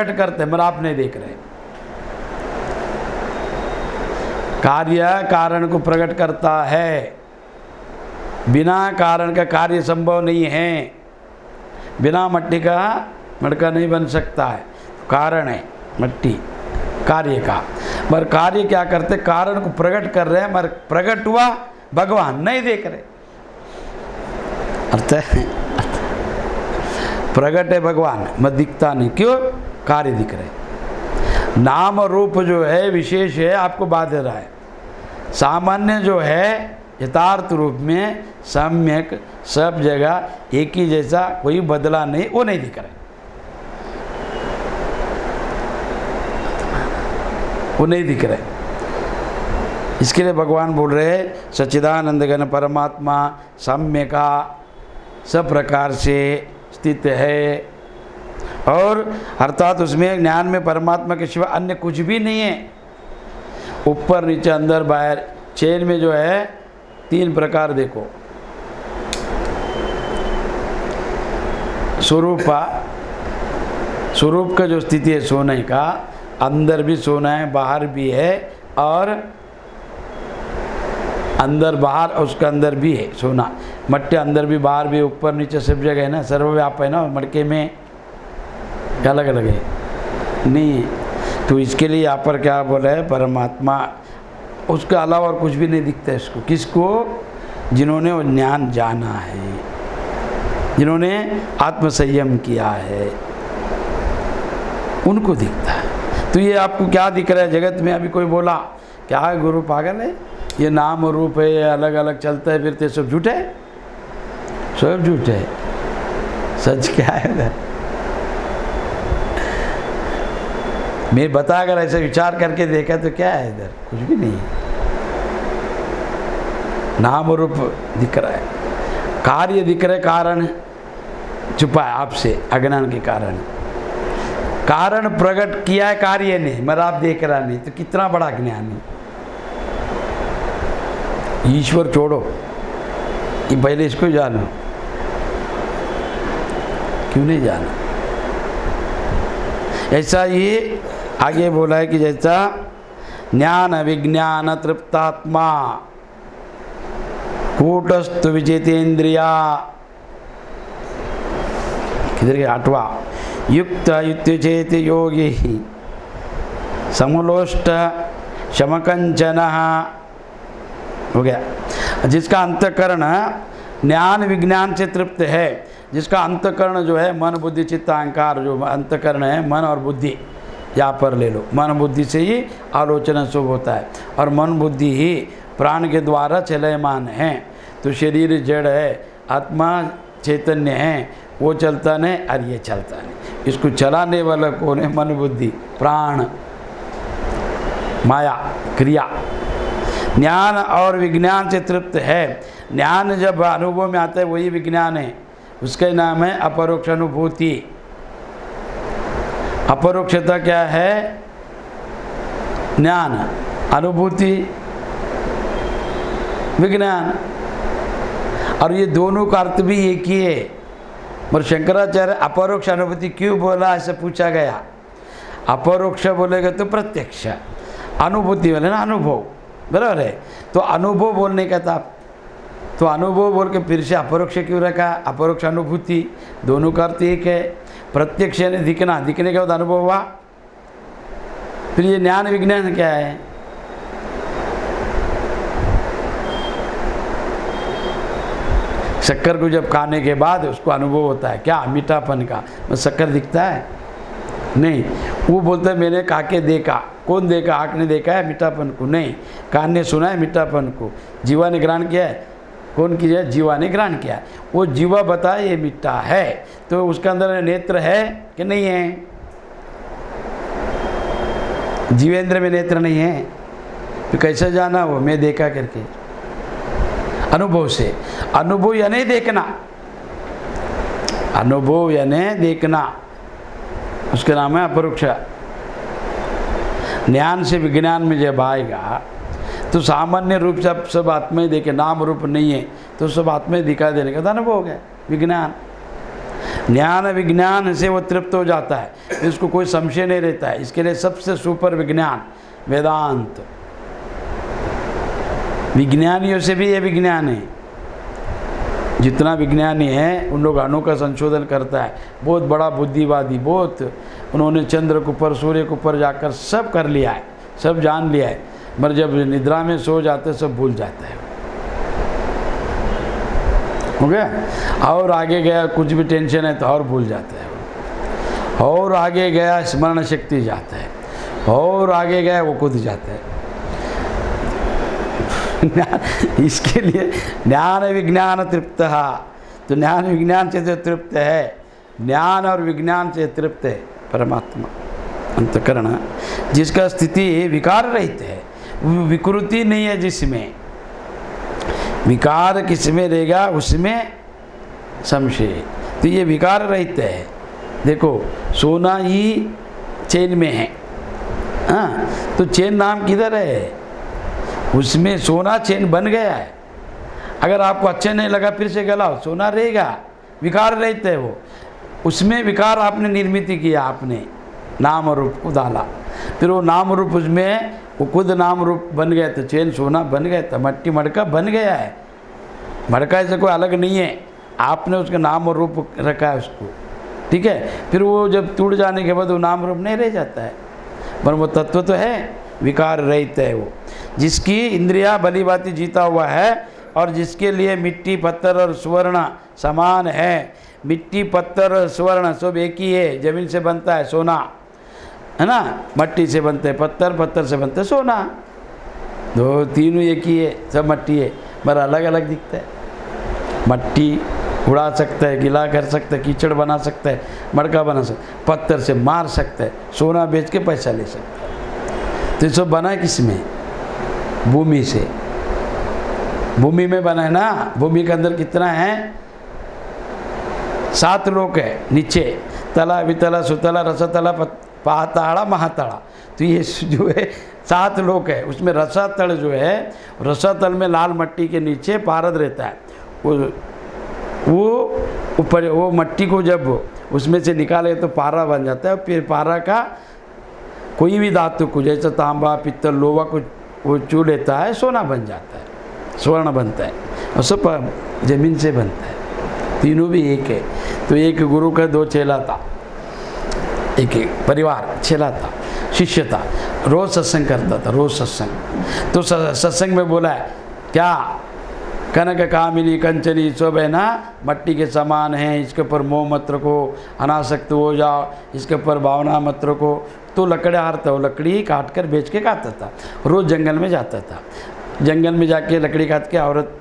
करते मगर आप नहीं देख रहे। कार्य कारण को प्रकट करता है, बिना कारण का कार्य संभव नहीं है। बिना मट्टी का मटका नहीं बन सकता है, कारण है मट्टी कार्य का। मगर कार्य क्या करते, कारण को प्रकट कर रहे हैं, मगर प्रकट हुआ भगवान नहीं देख रहे। अर्थ है, प्रकट है भगवान मत दिखता नहीं, क्यों? कार्य दिख रहे। नाम रूप जो है विशेष है, आपको बाध रहा है। सामान्य जो है यथार्थ रूप में सम्यक सब जगह एक ही जैसा, कोई बदला नहीं, वो नहीं दिख रहा, वो नहीं दिख रहे। इसके लिए भगवान बोल रहे हैं सच्चिदानंद घन परमात्मा सम्यका सब प्रकार से स्थित है, और अर्थात उसमें ज्ञान में परमात्मा के सिवा अन्य कुछ भी नहीं है। ऊपर नीचे अंदर बाहर चैन में जो है 3 प्रकार देखो, स्वरूप का जो स्थिति है सोने का, अंदर भी सोना है बाहर भी है, और अंदर बाहर उसका अंदर भी है सोना। मट्टे अंदर भी बाहर भी ऊपर नीचे सब जगह है ना, सर्वव्याप है ना। मटके में अलग अलग है नहीं है। तो इसके लिए यहाँ पर क्या बोला है, परमात्मा उसके अलावा और कुछ भी नहीं दिखता है इसको। किसको? जिन्होंने वो ज्ञान जाना है, जिन्होंने आत्मसंयम किया है, उनको दिखता है। तो ये आपको क्या दिख रहा है जगत में? अभी कोई बोला क्या है गुरु पागल है, ये नाम रूप है, ये अलग अलग चलता है फिरते, सब झूठ है, सब झूठ है। सच क्या है? मैं बता, अगर ऐसे विचार करके देखा तो क्या है इधर? कुछ भी नहीं है। नाम रूप दिख रहा है, कार्य दिख रहे, कारण छुपा है आपसे अज्ञान के कारण। कारण प्रकट किया है कार्य ने, मगर आप देख रहा नहीं, तो कितना बड़ा ज्ञान है। ईश्वर छोड़ो, ये पहले इसको जानो। क्यों नहीं जाना? ऐसा ये आगे बोला है कि जैसा ज्ञान विज्ञान तृप्तात्मा कूटस्थ विजितेन्द्रिया, किधर के 8वां, युक्त युक्तचेत योगी समलोष्ट शमकंचन हो गया। जिसका अंतःकरण ज्ञान विज्ञान से तृप्त है, जिसका अंतःकरण जो है मन बुद्धि चित्त अहंकार, जो अंतःकरण है मन और बुद्धि, यहाँ पर ले लो। मन बुद्धि से ही आलोचना शुभ होता है, और मन बुद्धि ही प्राण के द्वारा चलयमान है। तो शरीर जड़ है, आत्मा चैतन्य है, वो चलता नहीं और ये चलता नहीं। इसको चलाने वाला कौन है? मन बुद्धि प्राण माया क्रिया। ज्ञान और विज्ञान से तृप्त है। ज्ञान जब अनुभव में आता है वही विज्ञान है, उसका नाम है अपरोक्ष अनुभूति। अपरोक्षता क्या है? ज्ञान, अनुभूति विज्ञान, और ये दोनों का अर्थ भी एक ही है। पर शंकराचार्य अपरोक्ष अनुभूति क्यों बोला, ऐसे पूछा गया। अपरोक्ष बोलेगा तो प्रत्यक्ष, अनुभूति बोले ना अनुभव, बराबर है। तो अनुभव बोलने का था, तो अनुभव बोल के फिर से अपरोक्ष क्यों रखा? अपरोक्ष अनुभूति, दोनों का अर्थ एक है। प्रत्यक्ष यानी दिखना, दिखने के बाद अनुभव हुआ। फिर ये ज्ञान विज्ञान क्या है? शक्कर को जब खाने के बाद उसको अनुभव होता है क्या? मीठापन का। शक्कर दिखता है नहीं, वो बोलता है मैंने खा के देखा। कौन देखा? आँख ने देखा है मीठापन को? नहीं, कान ने सुना है मीठापन को, जीवा ने ग्रहण किया है। कौन किया? जीवा ने ग्रहण किया है। वो जीवा बताए ये मीठा है, तो उसके अंदर नेत्र है कि नहीं है? जीवेंद्र में नेत्र नहीं है, तो कैसे जाना वो? मैं देखा करके, अनुभव से। अनुभव यानी देखना, अनुभव यानी देखना, उसका नाम है अपरोक्ष। ज्ञान से विज्ञान में जब आएगा तो सामान्य रूप से अब सब आत्मा ही देखे, नाम रूप नहीं है, तो सब आत्मा ही दिखा देने का अनुभव हो गया विज्ञान। ज्ञान विज्ञान से वो तृप्त हो जाता है, इसको कोई संशय नहीं रहता है। इसके लिए सबसे सुपर विज्ञान वेदांत, विज्ञानियों से भी ये विज्ञान है। जितना विज्ञानी है उन लोग अणु का संशोधन करता है, बहुत बड़ा बुद्धिवादी, बहुत उन्होंने चंद्र के ऊपर सूर्य के ऊपर जाकर सब कर लिया है, सब जान लिया है, मगर जब निद्रा में सो जाते सब भूल जाता है। हो गया? और आगे गया कुछ भी टेंशन है तो और भूल जाता है, और आगे गया स्मरण शक्ति जाता है, और आगे गया वो कूद जाता है। इसके लिए ज्ञान विज्ञान तृप्त, तो ज्ञान विज्ञान से जो तृप्त है, ज्ञान और विज्ञान से तृप्त है परमात्मा अंतकरण, जिसका स्थिति विकार रहित है, विकृति नहीं है, जिसमें विकार किसमें रहेगा उसमें संशय, तो ये विकार रहित है। देखो सोना ही चेन में है, हाँ, तो चेन नाम किधर है, उसमें सोना चेन बन गया है। अगर आपको अच्छा नहीं लगा फिर से गलाओ, सोना रहेगा, विकार रहित है वो, उसमें विकार आपने निर्मित किया, आपने नाम और रूप को डाला, फिर वो नाम रूप उसमें वो खुद नाम रूप बन गया, तो चेन सोना बन गया, तो मट्टी मटका बन गया है। मटका से कोई अलग नहीं है, आपने उसका नाम और रूप रखा है उसको, ठीक है। फिर वो जब टूट जाने के बाद वो नाम रूप नहीं रह जाता है, पर वो तत्व तो है, विकार रहित है वो, जिसकी इंद्रिया भली भांति जीता हुआ है, और जिसके लिए मिट्टी पत्थर और स्वर्ण समान है। मिट्टी पत्थर और स्वर्ण सब एक ही है, जमीन से बनता है सोना, है ना, मट्टी से बनते हैं पत्थर, पत्थर से बनते हैं सोना, दो तीनों एक ही है, सब मट्टी है, पर अलग अलग दिखता है। मट्टी उड़ा सकता है, गिला कर सकता है, कीचड़ बना सकता है, मड़का बना सकता है, पत्थर से मार सकता है, सोना बेच के पैसा ले सकता है। तो ये सब बना है किसमें, भूमि से, भूमि में बना है ना। भूमि के अंदर कितना है, 7 लोक है, नीचे तला वितला सुतला रसतला पाताड़ा महाताड़ा, तो ये जो है 7 लोक है। उसमें रसातल जो है, रसातल में लाल मट्टी के नीचे पारद रहता है, वो ऊपर वो मट्टी को जब उसमें से निकाले तो पारा बन जाता है। फिर पारा का कोई भी धातु को, जैसे तांबा पित्तल लोहा को वो चू लेता है, सोना बन जाता है, स्वर्ण बनता है, और सब जमीन से बनता है, तीनों भी एक है। तो एक गुरु का 2 चेला था, एक परिवार, चेला था, शिष्य था, रोज़ सत्संग करता था, रोज़ सत्संग। तो सत्संग में बोला है क्या, कनक कामिनी कंचनी सब है ना, मट्टी के समान है, इसके ऊपर मोह मत रखो, अनासक्त हो जाओ, इसके ऊपर भावना मत रखो। तो लकड़ी हारता, वो लकड़ी काट कर बेच के खाता था, रोज़ जंगल में जाता था, जंगल में जाके लकड़ी काट के औरत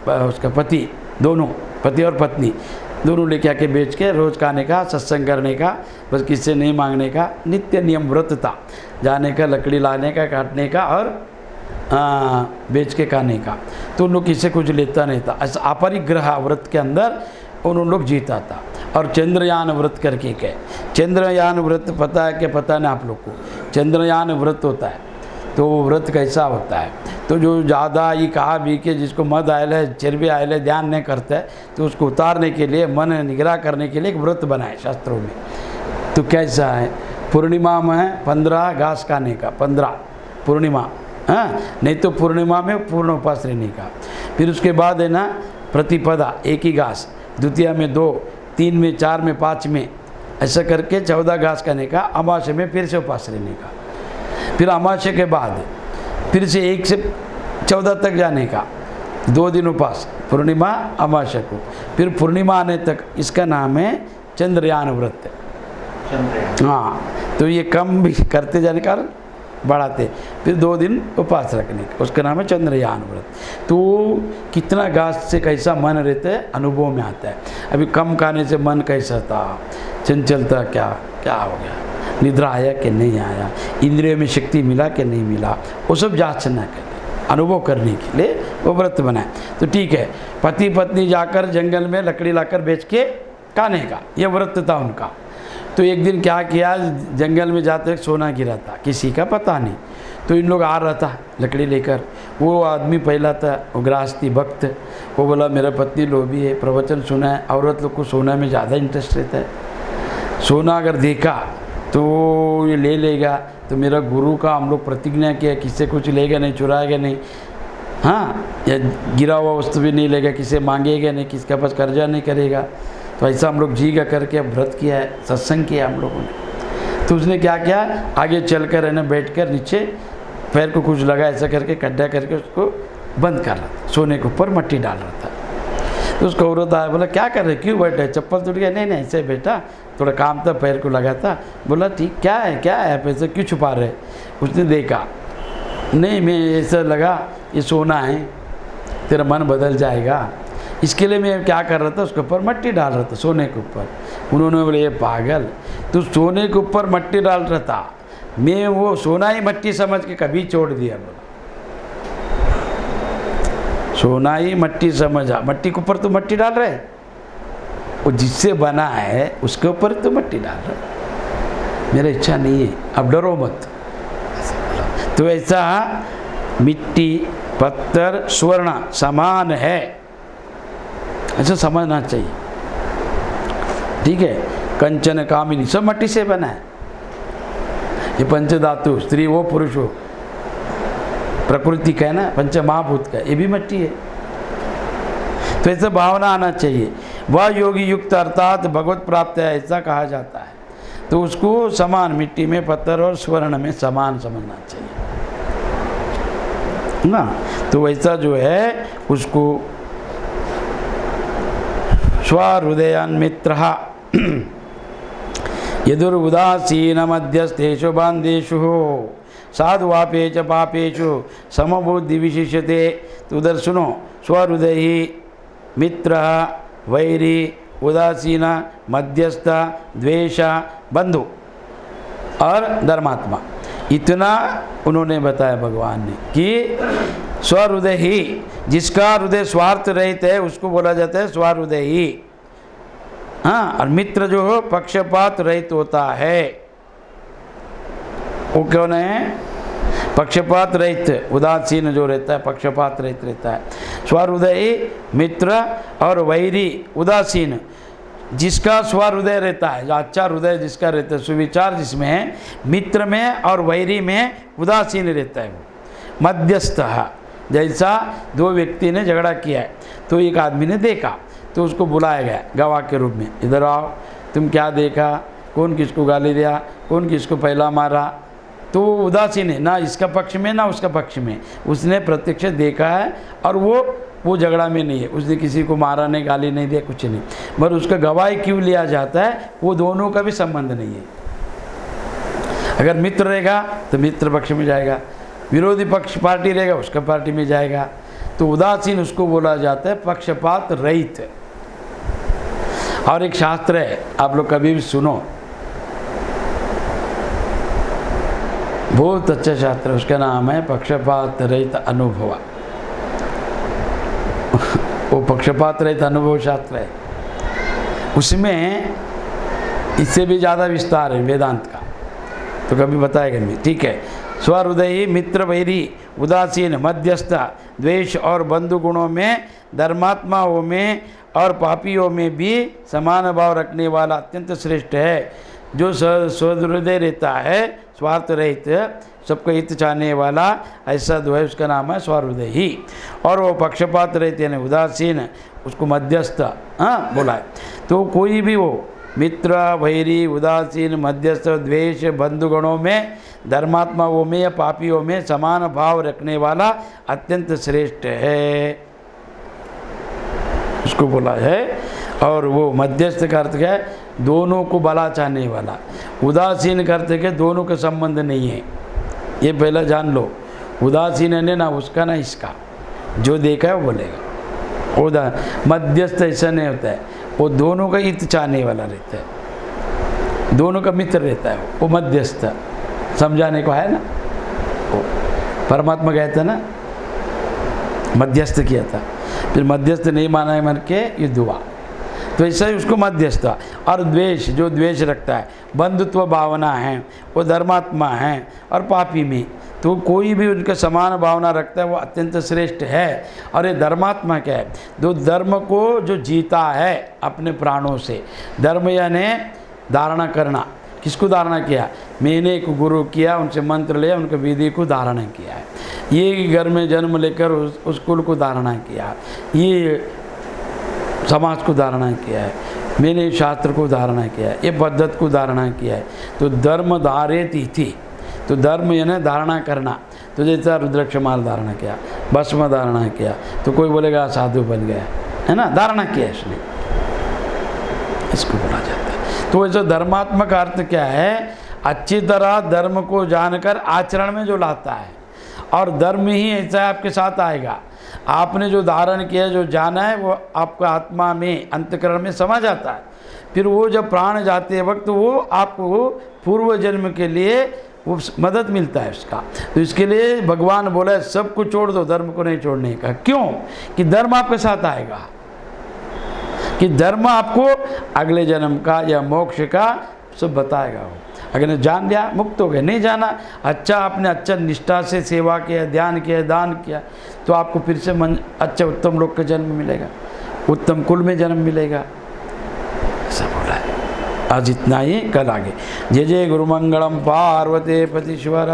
उसका पति, दोनों पति और पत्नी दोनों लेके आके बेच के रोज़ खाने का, सत्संग करने का, बस किससे नहीं मांगने का, नित्य नियम व्रत था, जाने का, लकड़ी लाने का, काटने का और बेच के खाने का। तो उन लोग किससे कुछ लेता नहीं था, ऐसा अपरिग्रह व्रत के अंदर उन लोग जीता था। और चंद्रयान व्रत करके के, चंद्रयान व्रत पता है कि पता नहीं आप लोग को, चंद्रयान व्रत होता है, तो वो व्रत कैसा होता है, तो जो ज़्यादा ये कहा भी कि जिसको मद आयल है, चर्बी आयल है, ध्यान नहीं करता है, तो उसको उतारने के लिए, मन निग्रह करने के लिए एक व्रत बनाए शास्त्रों में। तो कैसा है, पूर्णिमा में 15 घास खाने का, 15 पूर्णिमा, हाँ, नहीं तो पूर्णिमा में पूर्ण उपवास रहने का। फिर उसके बाद है ना प्रतिपदा 1 ही घास, द्वितीया में 2, 3 में 4 में 5 में, ऐसा करके 14 घास खाने का। अमावस्या में फिर से उपवास रहने का। फिर अमावस्या के बाद फिर से 1 से 14 तक जाने का, 2 दिन उपवास, पूर्णिमा अमावस्या को। फिर पूर्णिमा आने तक, इसका नाम है चंद्रयान व्रत। हाँ, तो ये कम भी करते जाने का बढ़ाते, फिर 2 दिन उपवास रखने का, उसका नाम है चंद्रयान व्रत। तो कितना घास से कैसा मन रहता है अनुभव में आता है। अभी कम खाने से मन कैसा था, चंचलता क्या क्या हो गया, निद्रा आया कि नहीं आया, इंद्रियों में शक्ति मिला कि नहीं मिला, वो सब जांचना करने, अनुभव करने के लिए वो व्रत बनाए। तो ठीक है, पति पत्नी जाकर जंगल में लकड़ी लाकर बेच के खाने का, ये व्रत था उनका। तो एक दिन क्या किया, जंगल में जाते सोना गिरा था, किसी का पता नहीं। तो इन लोग आ रहा था लकड़ी लेकर, वो आदमी पहला था, वो गृहस्थी भक्त, वो बोला मेरा पत्नी लोभी है, प्रवचन सुना है, औरत लोग को सोना में ज़्यादा इंटरेस्ट रहता है, सोना अगर देखा तो ये ले लेगा, तो मेरा गुरु का हम लोग प्रतिज्ञा किया किससे कुछ लेगा नहीं, चुराएगा नहीं, हाँ, या गिरा हुआ वस्तु भी नहीं लेगा, किसे मांगेगा नहीं, किसके पास कर्जा नहीं करेगा। तो ऐसा हम लोग जी का करके व्रत किया है, सत्संग किया हम लोगों ने। तो उसने क्या किया, आगे चल कर है ना, बैठ कर नीचे पैर को कुछ लगा, ऐसा करके गड्ढा करके उसको बंद कर रहा था, सोने के ऊपर मट्टी डाल रहा था। तो उसका औरत आया, बोला क्या कर रहे, क्यों बैठे, चप्पल टूट गया, नहीं नहीं ऐसे बेटा, थोड़ा काम था, पैर को लगा था। बोला ठीक, क्या है पैसे क्यों छुपा रहे। उसने देखा, नहीं मैं ऐसा लगा ये सोना है, तेरा मन बदल जाएगा, इसके लिए मैं क्या कर रहा था, उसके ऊपर मट्टी डाल रहा था, सोने के ऊपर। उन्होंने बोले ये पागल, तू सोने के ऊपर मट्टी डाल रहा था, मैं वो सोना ही मट्टी समझ के कभी छोड़ दिया। बोला सोना ही मट्टी समझा, मट्टी के ऊपर तो मट्टी डाल रहे, वो जिससे बना है उसके ऊपर तो मट्टी डाल रहे, मेरा इच्छा नहीं है, अब डरो मत। तो ऐसा मिट्टी पत्थर स्वर्ण समान है, ऐसा समझना चाहिए, ठीक है। कंचन कामिनी सब मट्टी से बना है, ये पंचधातु, स्त्री हो पुरुष हो, प्रकृति का है ना, पंच महाभूत का, ये भी मट्टी है। तो ऐसा भावना आना चाहिए। वह योगी युक्त अर्थात भगवत प्राप्त है, ऐसा कहा जाता है। तो उसको समान, मिट्टी में पत्थर और स्वर्ण में समान समझना चाहिए ना। तो वैसा जो है उसको स्वहृदयान्मित्र यदुर्उदासीन मध्यस्थेषु बांधेषु साधुवापे च पापेषु समबुद्धि विशिष्यते। तो उधर सुनो, स्वहृदयी मित्र वैरी उदासीन मध्यस्थ द्वेष बंधु और धर्मात्मा, इतना उन्होंने बताया भगवान ने कि स्वहृदय ही, जिसका हृदय स्वार्थ रहित है उसको बोला जाता है स्वहृदय ही। हाँ, और मित्र जो हो पक्षपात रहित होता है, वो कौन है, पक्षपात रहित, उदासीन जो रहता है पक्षपात रहित रहता है। स्वहृदय मित्र और वैरी उदासीन, जिसका स्वहृदय रहता है, जो अच्छा हृदय जिसका रहता है, सुविचार जिसमें है, मित्र में और वैरी में उदासीन रहता है वो मध्यस्थ। जैसा दो व्यक्ति ने झगड़ा किया है, तो एक आदमी ने देखा, तो उसको बुलाया गया गवाह के रूप में, इधर आओ, तुम क्या देखा, कौन किसको गाली दिया, कौन किसको पहला मारा। तो वो उदासीन है, ना इसका पक्ष में ना उसका पक्ष में, उसने प्रत्यक्ष देखा है और वो झगड़ा में नहीं है, उसने किसी को मारा नहीं, गाली नहीं दिया, कुछ नहीं, मगर उसका गवाही क्यों लिया जाता है, वो दोनों का भी संबंध नहीं है। अगर मित्र रहेगा तो मित्र पक्ष में जाएगा, विरोधी पक्ष पार्टी रहेगा उसका पार्टी में जाएगा। तो उदासीन उसको बोला जाता है पक्षपात रहित। और एक शास्त्र है, आप लोग कभी भी सुनो, बहुत अच्छा शास्त्र, उसका नाम है पक्षपात रहित अनुभव। वो पक्षपात रहित अनुभव शास्त्र है, उसमें इससे भी ज़्यादा विस्तार है वेदांत का, तो कभी बताएगा नहीं, ठीक है। स्वहृदयी मित्र वैरी उदासीन मध्यस्थ द्वेष और बंधु गुणों में, धर्मात्माओं में और पापियों में भी समान भाव रखने वाला अत्यंत श्रेष्ठ है। जो स्वहृदय रहता है, स्वार्थ रहित, सबको हित चाहने वाला, ऐसा जो है उसका नाम है स्वहृदय ही। और वो पक्षपात रहते हैं उदासीन, उसको मध्यस्थ बोला है। तो कोई भी हो, मित्र वैरी उदासीन मध्यस्थ द्वेष बंधुगणों में, धर्मात्माओं में या पापियों में समान भाव रखने वाला अत्यंत श्रेष्ठ है, उसको बोला है। और वो मध्यस्थ का अर्थ क्या है, दोनों को भला चाहने वाला। उदासीन का अर्थ है दोनों का संबंध नहीं है, ये पहला जान लो। उदासीन है ना उसका ना इसका, जो देखा है वो बोलेगा। उदा मध्यस्थ ऐसा नहीं होता है, वो दोनों का हित चाहने वाला रहता है, दोनों का मित्र रहता है, वो मध्यस्थ। समझाने को है ना, वो परमात्मा कहता ना, मध्यस्थ किया था, फिर मध्यस्थ नहीं माना है मन के युद्ध हुआ, तो ऐसा ही उसको मध्यस्थ। और द्वेष, जो द्वेष रखता है, बंधुत्व भावना है, वो धर्मात्मा है। और पापी में तो कोई भी उनके समान भावना रखता है वो अत्यंत श्रेष्ठ है। और ये धर्मात्मा क्या है? जो धर्म को जो जीता है अपने प्राणों से। धर्म यानी धारणा करना। किसको धारणा किया? मैंने एक गुरु किया, उनसे मंत्र लिया, उनके विधि को धारणा किया है। ये घर में जन्म लेकर उस कुल को धारणा किया, ये समाज को धारणा किया है, मैंने शास्त्र को धारणा किया है, ये पद्धत को धारणा किया है। तो धर्म धारेति थी, तो धर्म यानी धारणा करना। तो जैसा रुद्राक्ष माल धारणा किया, भस्म धारणा किया, तो कोई बोलेगा साधु बन गया, है ना, धारणा किया इसने, इसको बोला जाता है। तो ऐसा धर्मात्मक अर्थ क्या है? अच्छी तरह धर्म को जानकर आचरण में जो लाता है, और धर्म ही ऐसा आपके साथ आएगा। आपने जो धारण किया, जो जाना है, वो आपका आत्मा में, अंतःकरण में समा जाता है। फिर वो जब प्राण जाते वक्त वो आपको पूर्व जन्म के लिए वो मदद मिलता है उसका। तो इसके लिए भगवान बोला है सब कुछ छोड़ दो, धर्म को नहीं छोड़ने का। क्यों? कि धर्म आपके साथ आएगा, कि धर्म आपको अगले जन्म का या मोक्ष का सब बताएगा। वो अगर जान लिया मुक्त हो गए, नहीं जाना, अच्छा आपने अच्छा निष्ठा से सेवा किया, ध्यान किया, दान किया, तो आपको फिर से मन अच्छा उत्तम लोक का जन्म मिलेगा, उत्तम कुल में जन्म मिलेगा। ऐसा बोला है। आज इतना ही, कल आगे। जय जय गुरुमंगलम पार्वती पति शिवर।